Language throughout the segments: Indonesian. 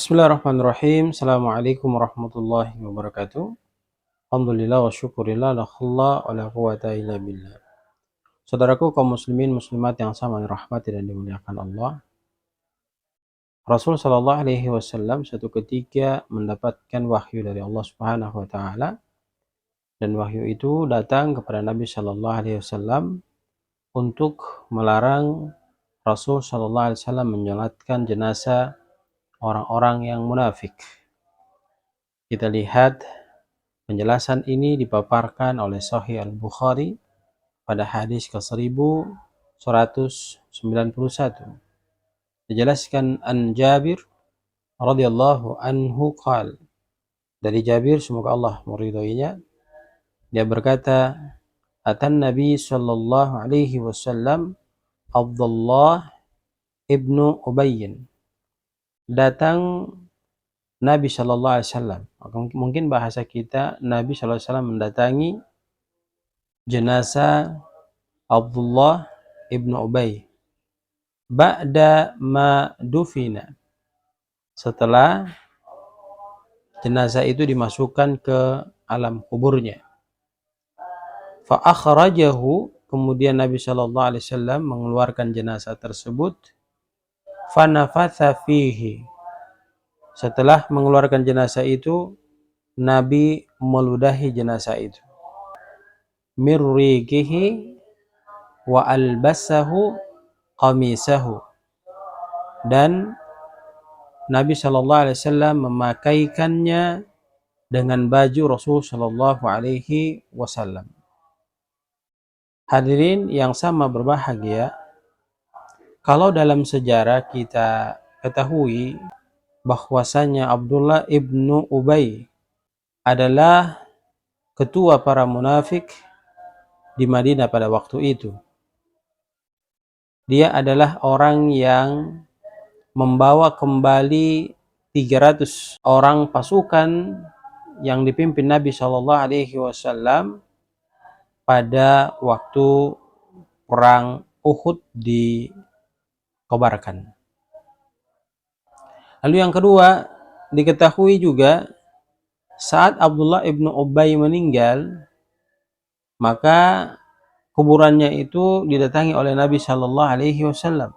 Bismillahirrahmanirrahim. Assalamualaikum warahmatullahi wabarakatuh. Alhamdulillah wa syukurillah la khalla wa la quwata illa billah. Saudaraku kaum muslimin muslimat yang sama dirahmati dan dimuliakan Allah. Rasul sallallahu alaihi wasallam suatu ketika mendapatkan wahyu dari Allah Subhanahu wa taala, dan wahyu itu datang kepada Nabi sallallahu alaihi wasallam untuk melarang Rasul sallallahu alaihi wasallam menyolatkan jenazah orang-orang yang munafik. Kita lihat penjelasan ini dipaparkan oleh Sahih Al-Bukhari pada hadis ke-1191. Dijelaskan an Jabir radhiyallahu anhu qal. Dari Jabir, semoga Allah meridhoinya, dia berkata, atan Nabi sallallahu alaihi wasallam Abdullah ibnu Ubayyin. Datang Nabi Shallallahu Alaihi Wasallam, mungkin bahasa kita Nabi Shallallahu Alaihi Wasallam mendatangi jenazah Abdullah ibnu Ubay ba'da ma dufina, setelah jenazah itu dimasukkan ke alam kuburnya. Fa akhrajahu, kemudian Nabi Shallallahu Alaihi Wasallam mengeluarkan jenazah tersebut. Fa nafatha fihi, setelah mengeluarkan jenazah itu, Nabi meludahi jenazah itu. Mirriqihi wa albasahu qamisahu, dan Nabi sallallahu alaihi wasallam memakaikannya dengan baju Rasul sallallahu alaihi wasallam. Hadirin yang sama berbahagia, kalau dalam sejarah kita ketahui bahwasanya Abdullah ibnu Ubay adalah ketua para munafik di Madinah pada waktu itu. Dia adalah orang yang membawa kembali 300 orang pasukan yang dipimpin Nabi Shallallahu Alaihi Wasallam pada waktu perang Uhud dikobarkan. Lalu yang kedua, diketahui juga saat Abdullah ibnu Ubay meninggal, maka kuburannya itu didatangi oleh Nabi Shallallahu Alaihi Wasallam.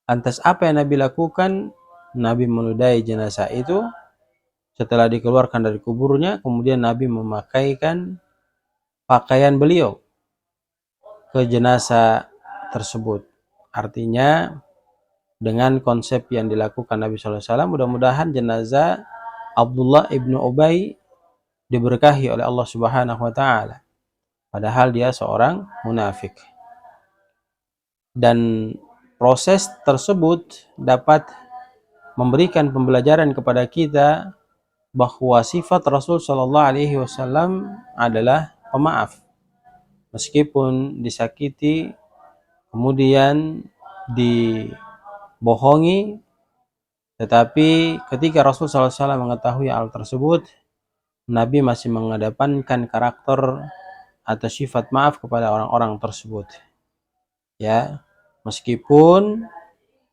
Lantas apa yang Nabi lakukan? Nabi meludahi jenazah itu. Setelah dikeluarkan dari kuburnya, kemudian Nabi memakaikan pakaian beliau ke jenazah tersebut. Artinya dengan konsep yang dilakukan Nabi SAW, mudah-mudahan jenazah Abdullah ibnu Ubay diberkahi oleh Allah Subhanahu wa Ta'ala, padahal dia seorang munafik. Dan proses tersebut dapat memberikan pembelajaran kepada kita bahwa sifat Rasul Shallallahu Alaihi Wasallam adalah pemaaf, meskipun disakiti, kemudian dibohongi, tetapi ketika Rasul SAW mengetahui hal tersebut, Nabi masih mengedepankan karakter atau sifat maaf kepada orang-orang tersebut. Ya, meskipun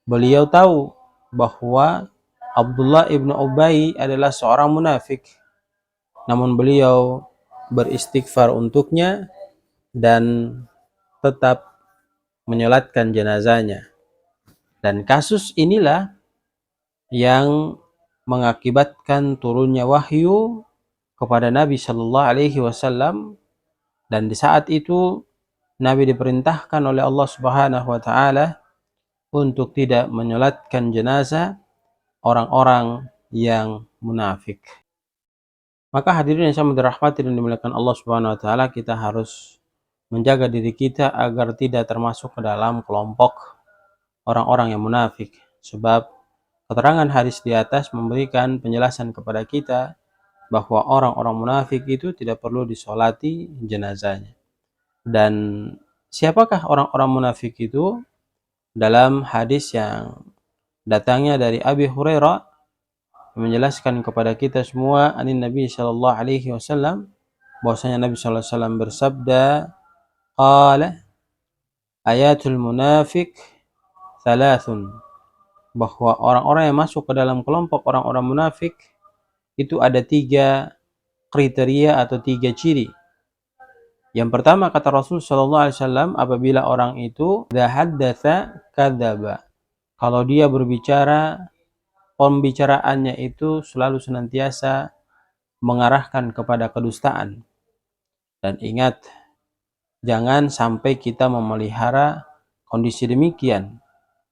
beliau tahu bahwa Abdullah ibnu Ubay adalah seorang munafik, namun beliau beristighfar untuknya dan tetap menyolatkan jenazahnya. Dan kasus inilah yang mengakibatkan turunnya wahyu kepada Nabi Shallallahu Alaihi Wasallam, dan di saat itu Nabi diperintahkan oleh Allah Subhanahu Wa Taala untuk tidak menyolatkan jenazah orang-orang yang munafik. Maka hadirin yang sama dirahmati dan dimuliakan Allah Subhanahu Wa Taala, kita harus menjaga diri kita agar tidak termasuk ke dalam kelompok orang-orang yang munafik. Sebab keterangan hadis di atas memberikan penjelasan kepada kita bahwa orang-orang munafik itu tidak perlu disolati jenazahnya. Dan siapakah orang-orang munafik itu? Dalam hadis yang datangnya dari Abi Hurairah menjelaskan kepada kita semua anin Nabi sallallahu alaihi wasallam, bahwasanya Nabi sallallahu alaihi wasallam bersabda, qala ayatul munafik thalathun, bahwa orang-orang yang masuk ke dalam kelompok orang-orang munafik itu ada 3 kriteria atau 3 ciri. Yang pertama kata Rasul sallallahu alaihi wasallam, apabila orang itu idza haddatsa kadzaba. Kalau dia berbicara, pembicaraannya itu selalu senantiasa mengarahkan kepada kedustaan. Dan ingat, jangan sampai kita memelihara kondisi demikian.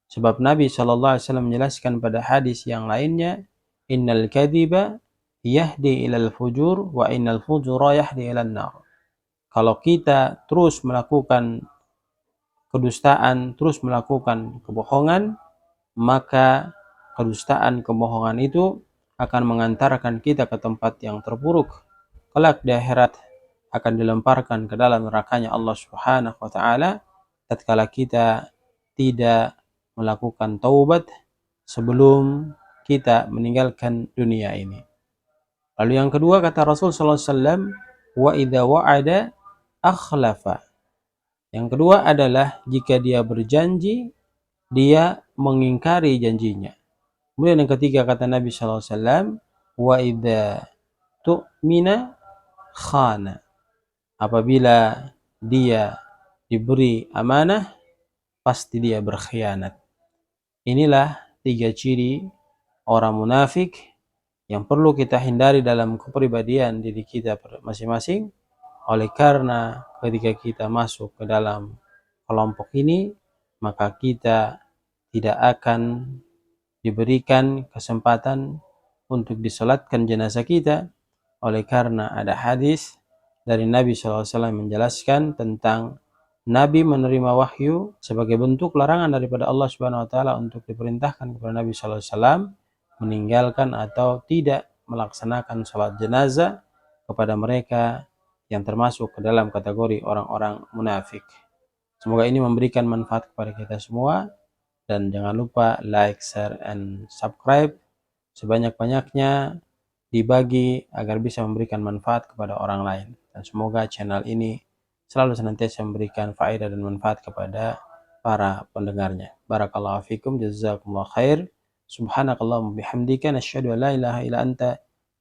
Sebab Nabi sallallahu alaihi wasallam menjelaskan pada hadis yang lainnya, innal kadhiba yahdi ilal fujur wa innal fujura yahdi ilan nar. Kalau kita terus melakukan kedustaan, terus melakukan kebohongan, maka kedustaan, kebohongan itu akan mengantarkan kita ke tempat yang terburuk. Kelak di akhirat akan dilemparkan ke dalam nerakanya Allah Subhanahu wa taala tatkala kita tidak melakukan taubat sebelum kita meninggalkan dunia ini. Lalu yang kedua kata Rasul sallallahu alaihi wasallam, wa idza wa'ada akhlafa. Yang kedua adalah jika dia berjanji, dia mengingkari janjinya. Kemudian yang ketiga kata Nabi sallallahu alaihi wasallam, wa idza tu'mina khana. Apabila dia diberi amanah, pasti dia berkhianat. Inilah 3 ciri orang munafik yang perlu kita hindari dalam kepribadian diri kita masing-masing. Oleh karena ketika kita masuk ke dalam kelompok ini, maka kita tidak akan diberikan kesempatan untuk disolatkan jenazah kita. Oleh karena ada hadis dari Nabi SAW menjelaskan tentang Nabi menerima wahyu sebagai bentuk larangan daripada Allah Subhanahu wa taala untuk diperintahkan kepada Nabi SAW meninggalkan atau tidak melaksanakan salat jenazah kepada mereka yang termasuk ke dalam kategori orang-orang munafik. Semoga ini memberikan manfaat kepada kita semua, dan jangan lupa like, share, and subscribe. Sebanyak-banyaknya dibagi agar bisa memberikan manfaat kepada orang lain. Dan semoga channel ini selalu senantiasa memberikan faedah dan manfaat kepada para pendengarnya. Barakallahu fikum, jazakumullah khair. Subhanakallahumma bihamdika nasyhadu an la ilaha illa anta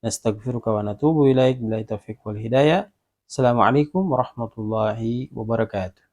nastaghfiruka wa natubu ilaik. Billahi taufiq wal hidayah. Assalamualaikum warahmatullahi wabarakatuh.